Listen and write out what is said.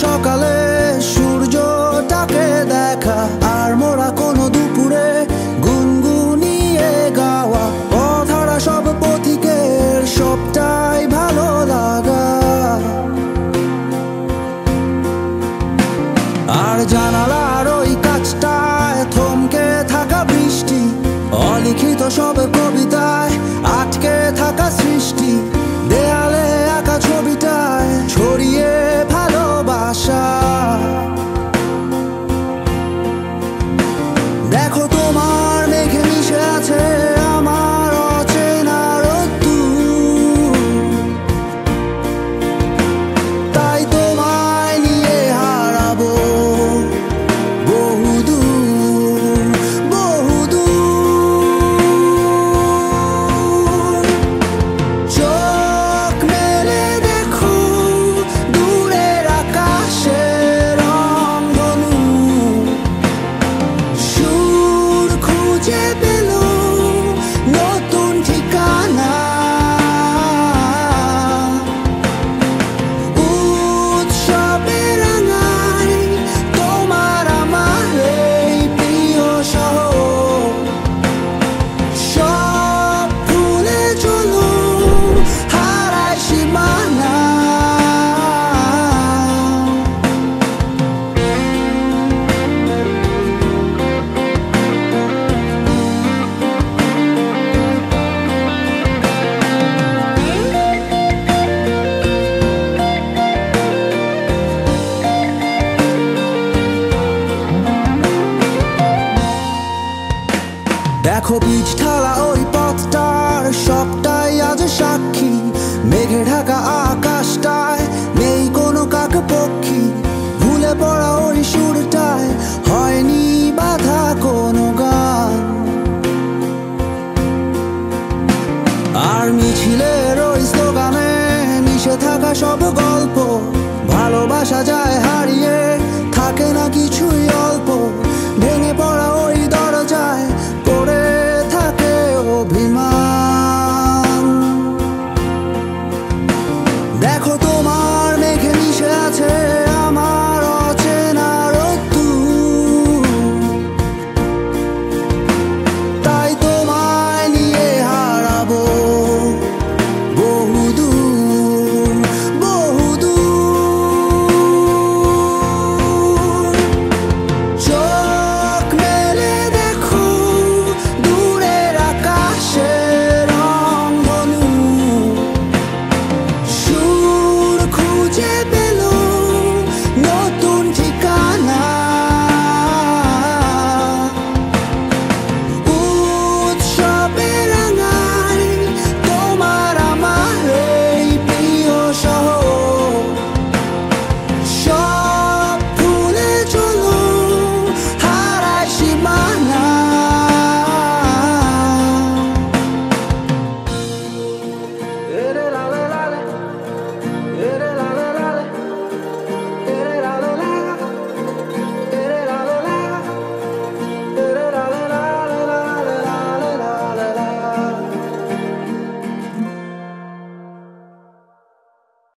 সকালে সূর্যটাকে দেখা, আর মোরা কোনো দুপুরে গুনগুনিয়ে গাওয়া পথহারা সব পথিকের সবটাই ভালো লাগা। আর জানালার ওই কাছটায় থমকে থাকা বৃষ্টি, অলিখিত সব কবিতায় আটকে থাকা সৃষ্টি, দেয়ালে আঁকা ছবিটায় ছড়িয়ে ভালোবাসা। দেখো তোমার মেঘে মিশে আছে আমার অচেনা রোদ্দুর, তাই তোমায় নিয়ে হারাবো বহুদূর বহুদূর। চোখ মেলে দেখো দূরের আকাশের রংধনু, সুর খুঁজে পেল নতুন ঠিকানা। উৎসবে রাঙায় তোমার আমার এই প্রিয় শহর, সব ভুলে চলো হারায় সীমানা। দেখো বীজ ঢালা ওই পথটার সবটাই আজ সাক্ষী, মেঘে ঢাকা আকাশটায় নেই কোনো কাক পক্ষী, ভুলে পড়া ওই সুরটায় হয়নি বাধা কোনো গান। আর মিছিলের ওই স্লোগানে মিশে থাকা সব গল্প, ভালোবাসা যায় হারিয়ে থাকে না কিছুই অল্প।